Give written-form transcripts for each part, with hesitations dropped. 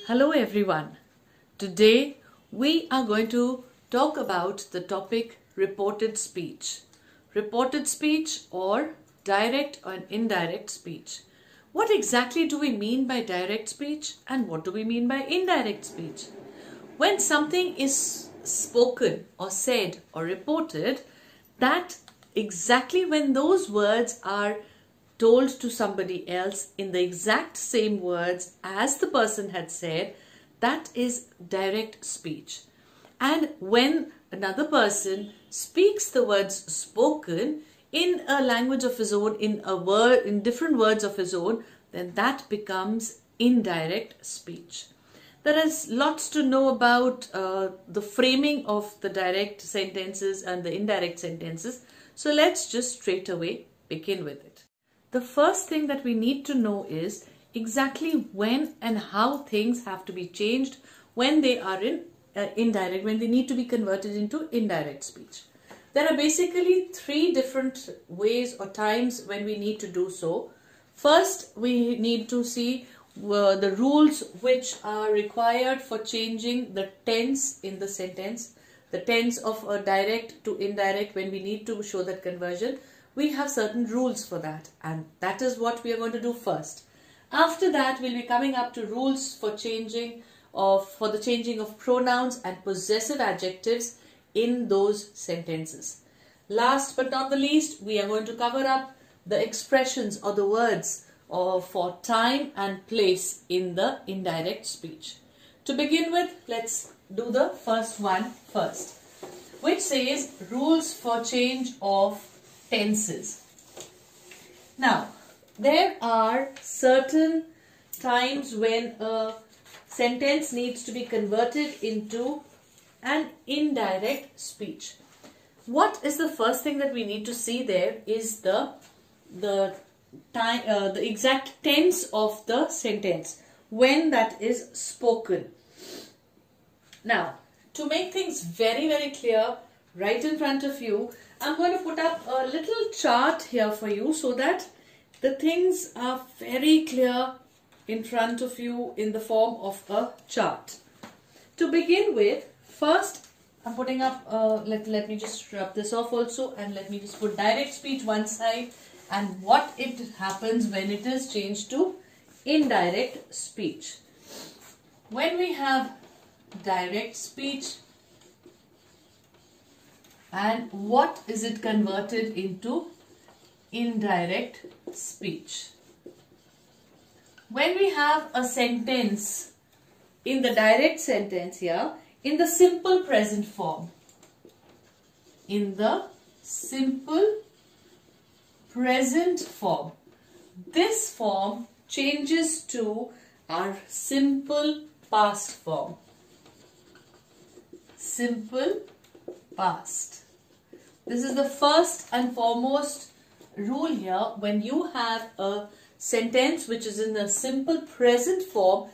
Hello everyone. Today we are going to talk about the topic reported speech. Reported speech or direct or indirect speech. What exactly do we mean by direct speech and what do we mean by indirect speech? When something is spoken or said or reported, that exactly when those words are told to somebody else in the exact same words as the person had said, that is direct speech. And when another person speaks the words spoken in a language of his own, in different words of his own, then that becomes indirect speech. There is lots to know about the framing of the direct sentences and the indirect sentences. So let's just straight away begin with it. The first thing that we need to know is exactly when and how things have to be changed when they are in indirect, when they need to be converted into indirect speech. There are basically three different ways or times when we need to do so. First, we need to see the rules which are required for changing the tense in the sentence, the tense of a direct to indirect when we need to show that conversion. We have certain rules for that, and that is what we are going to do first. After that, we'll be coming up to rules for the changing of pronouns and possessive adjectives in those sentences. Last but not the least, we are going to cover up the expressions or the words for time and place in the indirect speech. To begin with, let's do the first one first, which says rules for change of tenses. Now, there are certain times when a sentence needs to be converted into an indirect speech. What is the first thing that we need to see there is the exact tense of the sentence when that is spoken. Now, to make things very clear right in front of you, I'm going to put up a little chart here for you so that the things are very clear in front of you in the form of a chart. To begin with, first I'm putting up, let me just rub this off also, and let me just put direct speech one side and what it happens when it is changed to indirect speech. When we have direct speech, and what is it converted into indirect speech? When we have a sentence in the direct sentence here, in the simple present form, in the simple present form, this form changes to our simple past form. Simple past. This is the first and foremost rule here. When you have a sentence which is in a simple present form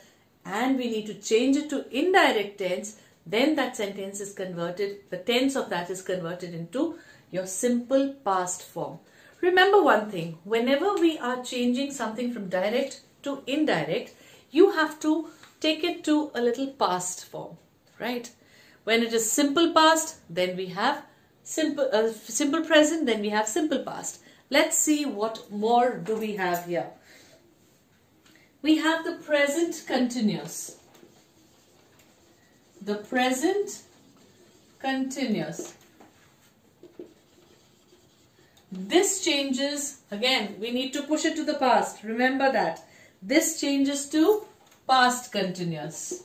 and we need to change it to indirect tense, then that sentence is converted, the tense of that is converted into your simple past form. Remember one thing, whenever we are changing something from direct to indirect, you have to take it to a little past form, right? When it is simple past, then we have simple present, then we have simple past. Let's see what more do we have here. We have the present continuous. The present continuous. This changes, again, we need to push it to the past. Remember that. This changes to past continuous.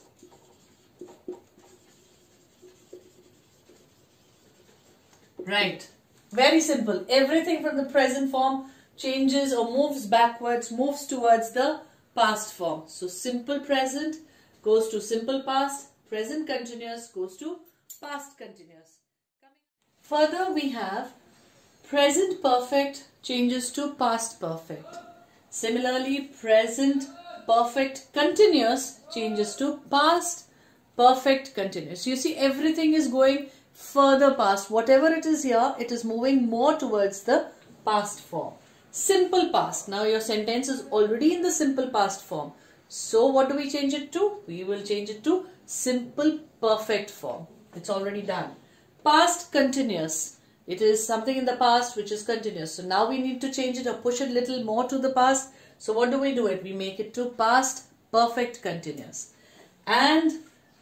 Right. Very simple. Everything from the present form changes or moves backwards, moves towards the past form. So simple present goes to simple past, present continuous goes to past continuous. Further, we have present perfect changes to past perfect. Similarly, present perfect continuous changes to past perfect continuous. You see, everything is going further past. Whatever it is here, it is moving more towards the past form. Simple past. Now your sentence is already in the simple past form. So what do we change it to? We will change it to simple perfect form. It's already done. Past continuous. It is something in the past which is continuous. So now we need to change it or push it a little more to the past. So what do? We make it to past perfect continuous. And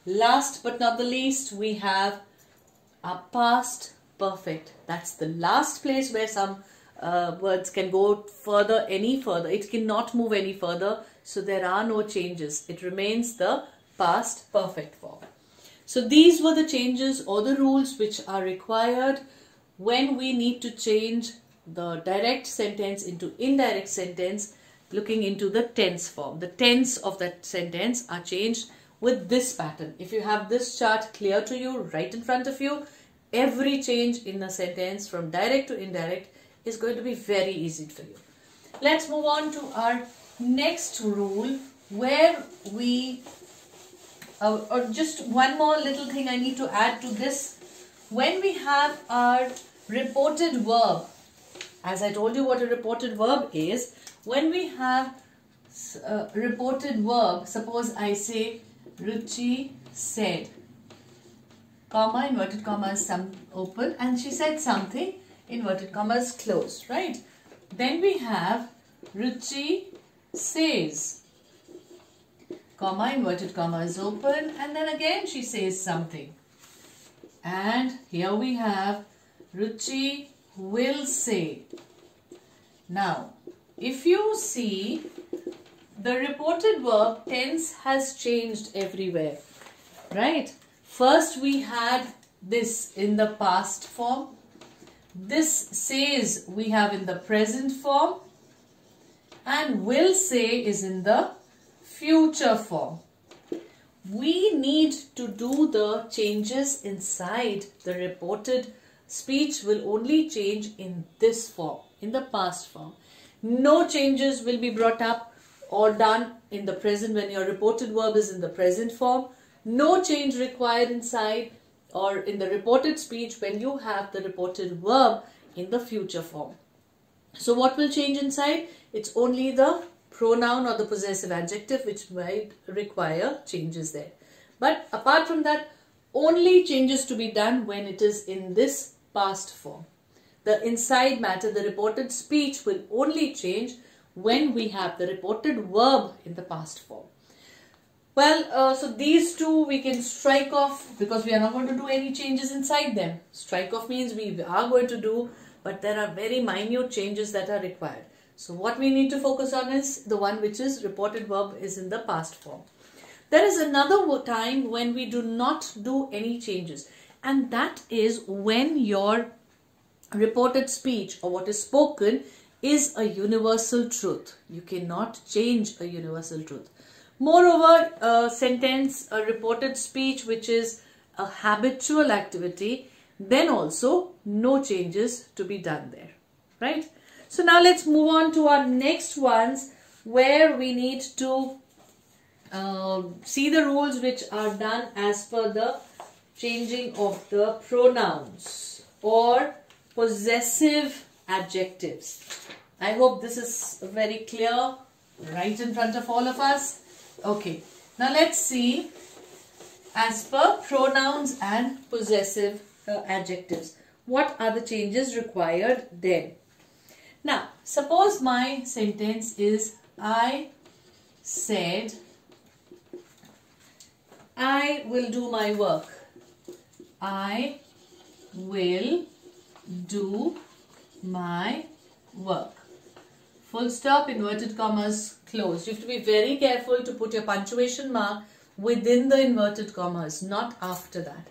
last but not the least, we have our past perfect. That's the last place where some words can go any further. It cannot move any further. So there are no changes. It remains the past perfect form. So these were the changes or the rules which are required when we need to change the direct sentence into indirect sentence, looking into the tense form. The tense of that sentence are changed with this pattern. If you have this chart clear to you, right in front of you, every change in the sentence from direct to indirect is going to be very easy for you. Let's move on to our next rule, where we or just one more little thing I need to add to this. When we have our reported verb, as I told you what a reported verb is, when we have a reported verb, suppose I say Ruchi said, comma, inverted commas, some open, and she said something, inverted commas, closed, right? Then we have Ruchi says, comma, inverted commas, open, and then again she says something. And here we have Ruchi will say. Now, if you see, the reported verb tense has changed everywhere, right? First we had this in the past form. This says we have in the present form. And will say is in the future form. We need to do the changes inside the reported speech will only change in this form, in the past form. No changes will be brought up or done in the present when your reported verb is in the present form. No change required inside or in the reported speech when you have the reported verb in the future form. So what will change inside? It's only the pronoun or the possessive adjective which might require changes there. But apart from that, only changes to be done when it is in this past form. The inside matter, the reported speech will only change when we have the reported verb in the past form. Well, so these two we can strike off because we are not going to do any changes inside them. Strike off means we are going to do, but there are very minute changes that are required. So what we need to focus on is the one which is reported verb is in the past form. There is another time when we do not do any changes, and that is when your reported speech or what is spoken is a universal truth. You cannot change a universal truth. Moreover, a sentence, a reported speech which is a habitual activity, then also no changes to be done there, right? So now let's move on to our next ones where we need to see the rules which are done as per the changing of the pronouns or possessive adjectives. I hope this is very clear right in front of all of us. Okay, now let's see as per pronouns and possessive adjectives. What are the changes required then? Now, suppose my sentence is I said I will do my work. I will do my work. Full stop, inverted commas, closed. You have to be very careful to put your punctuation mark within the inverted commas, not after that.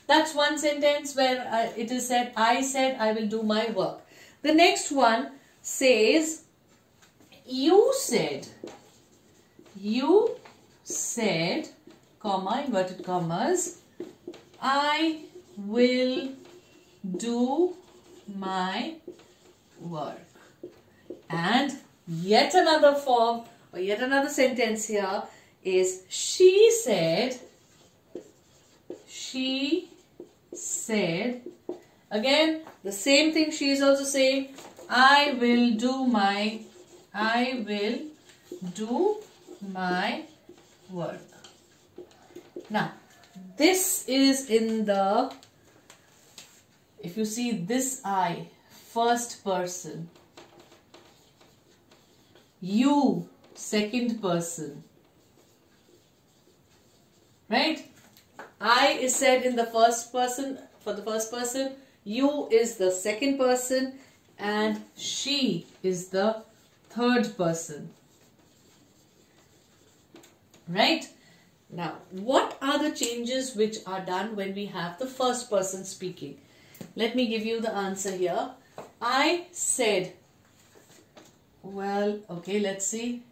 That's one sentence where it is said I will do my work. The next one says you said, comma, inverted commas, I will do my work. And yet another form or yet another sentence here is she said, again the same thing she is also saying, I will do my work. Now, this is in the, if you see this I, first person, you, second person, right? I is said in the first person, for the first person, you is the second person, and she is the third person, right? Now, what are the changes which are done when we have the first person speaking? Let me give you the answer here. I said, well, okay, let's see.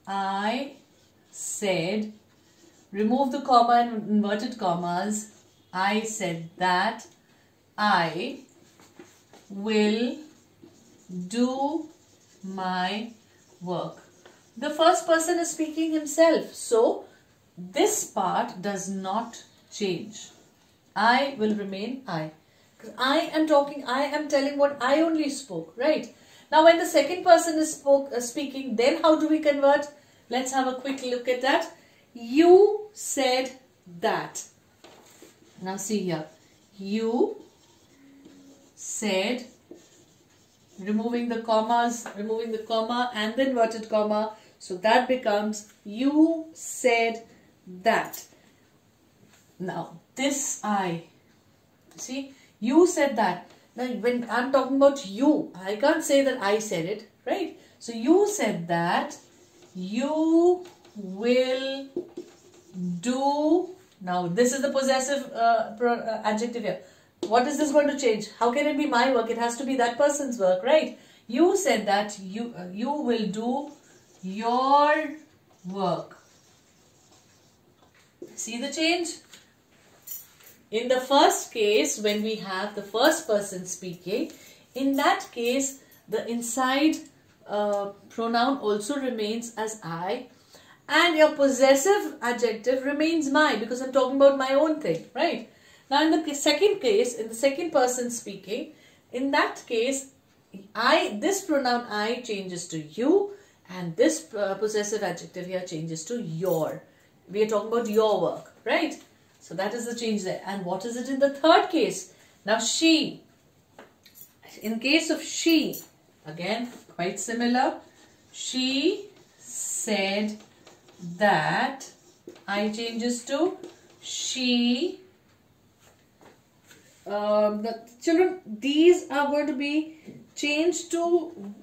I said, remove the comma and inverted commas. I said that I will do my work. The first person is speaking himself, so this part does not change. I will remain I. Because I am talking, I am telling what I only spoke, right? Now when the second person is speaking, then how do we convert? Let's have a quick look at that. You said that. Now see here. You said, removing the commas, removing the comma and the inverted comma. So that becomes you said that. Now this I, see, you said that. Now when I'm talking about you, I can't say that I said it, right? So you said that you will do. Now this is the possessive adjective here. What is this going to change? How can it be my work? It has to be that person's work, right? You said that you will do your work. See the change? In the first case, when we have the first person speaking, in that case, the inside pronoun also remains as I, and your possessive adjective remains my, because I'm talking about my own thing, right? Now in the second case, in the second person speaking, in that case, this pronoun I changes to you, and this possessive adjective here changes to your. We are talking about your work, right? So that is the change there. And what is it in the third case? Now she. In case of she, again quite similar. She said that. I changes to she. The children, these are going to be changed to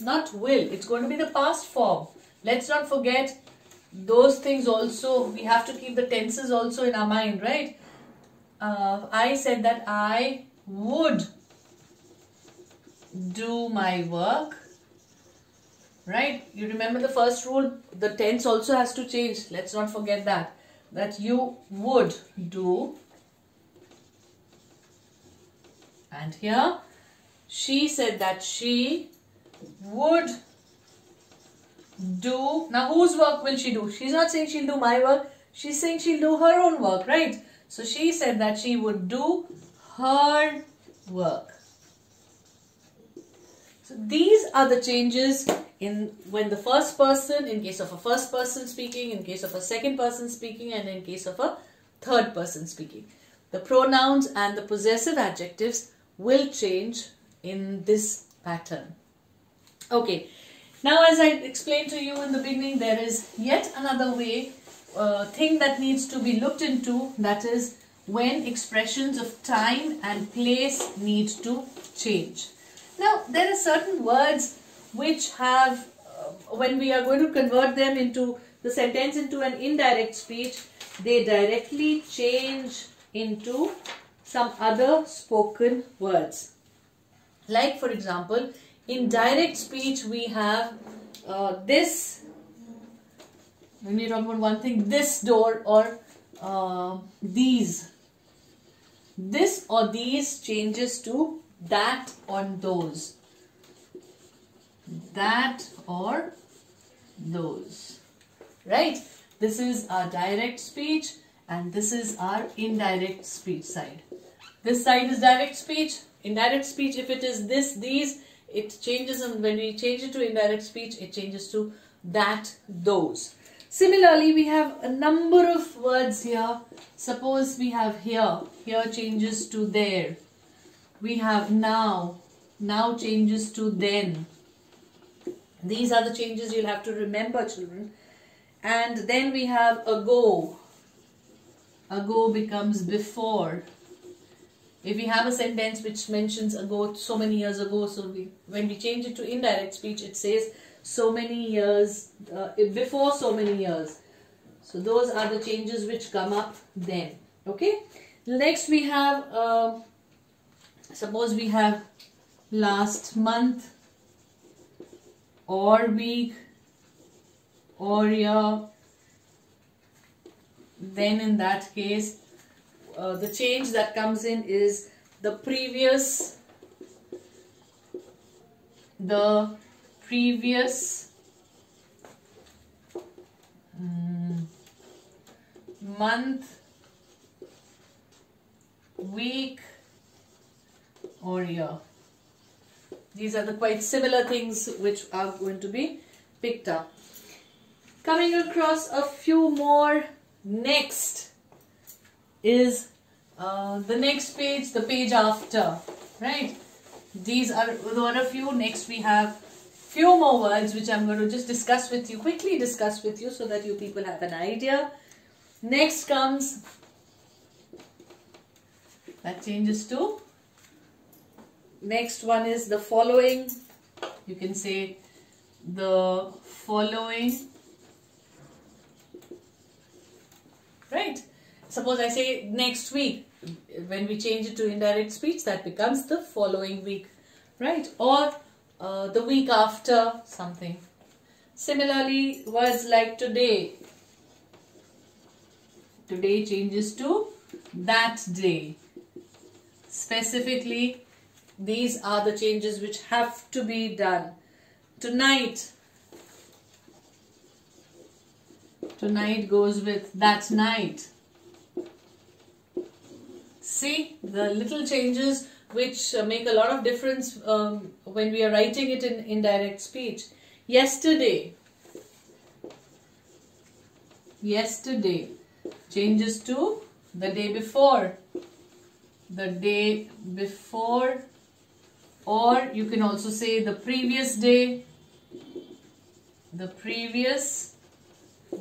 not will. It's going to be the past form. Let's not forget those things also. We have to keep the tenses also in our mind, right? I said that I would do my work, right? You remember the first rule, the tense also has to change. Let's not forget that. That you would do. And here, she said that she would do. Now, whose work will she do? She's not saying she'll do my work. She's saying she'll do her own work, right? So, she said that she would do her work. So, these are the changes in when the first person, in case of a first person speaking, in case of a second person speaking, and in case of a third person speaking. The pronouns and the possessive adjectives will change in this pattern. Okay, now as I explained to you in the beginning, there is yet another way, thing that needs to be looked into, that is when expressions of time and place need to change. Now, there are certain words which have, when we are going to convert them into the sentence into an indirect speech, they directly change into some other spoken words. Like, for example, in direct speech we have this, when we talk about one thing, this door or these. This or these changes to that or those. That or those. Right? This is our direct speech and this is our indirect speech side. This side is direct speech. Indirect speech, if it is this, these, it changes, and when we change it to indirect speech, it changes to that, those. Similarly, we have a number of words here. Suppose we have here. Here changes to there. We have now. Now changes to then. These are the changes you'll have to remember, children. And then we have ago. Ago becomes before. If we have a sentence which mentions ago, so many years ago, so when we change it to indirect speech, it says so many years, before so many years. So those are the changes which come up then. Okay. Next we have, suppose we have last month, or week, or year. Then in that case, the change that comes in is the previous month, week, or year. These are the quite similar things which are going to be picked up. Coming across a few more. Next is the next page, the page after, right? These are a few. Next we have few more words which I'm going to just discuss with you, quickly discuss with you, so that you people have an idea. Next comes, that changes to, next one is the following. You can say the following, right? Suppose I say next week. When we change it to indirect speech, that becomes the following week, right? Or the week after something. Similarly, words like today. Today changes to that day. Specifically, these are the changes which have to be done. Tonight. Tonight goes with that night. See, the little changes which make a lot of difference when we are writing it in indirect speech. Yesterday. Yesterday changes to the day before. The day before. Or you can also say the previous day. The previous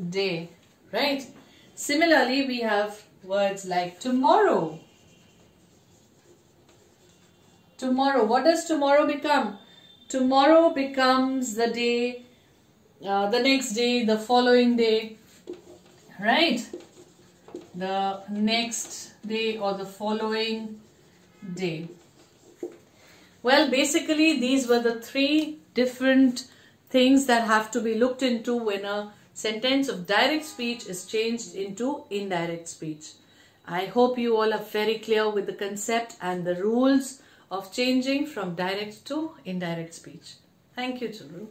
day. Right? Similarly, we have words like tomorrow. Tomorrow. What does tomorrow become? Tomorrow becomes the day, the next day, the following day, right? The next day or the following day. Well, basically these were the three different things that have to be looked into when a sentence of direct speech is changed into indirect speech. I hope you all are very clear with the concept and the rules of changing from direct to indirect speech. Thank you, children.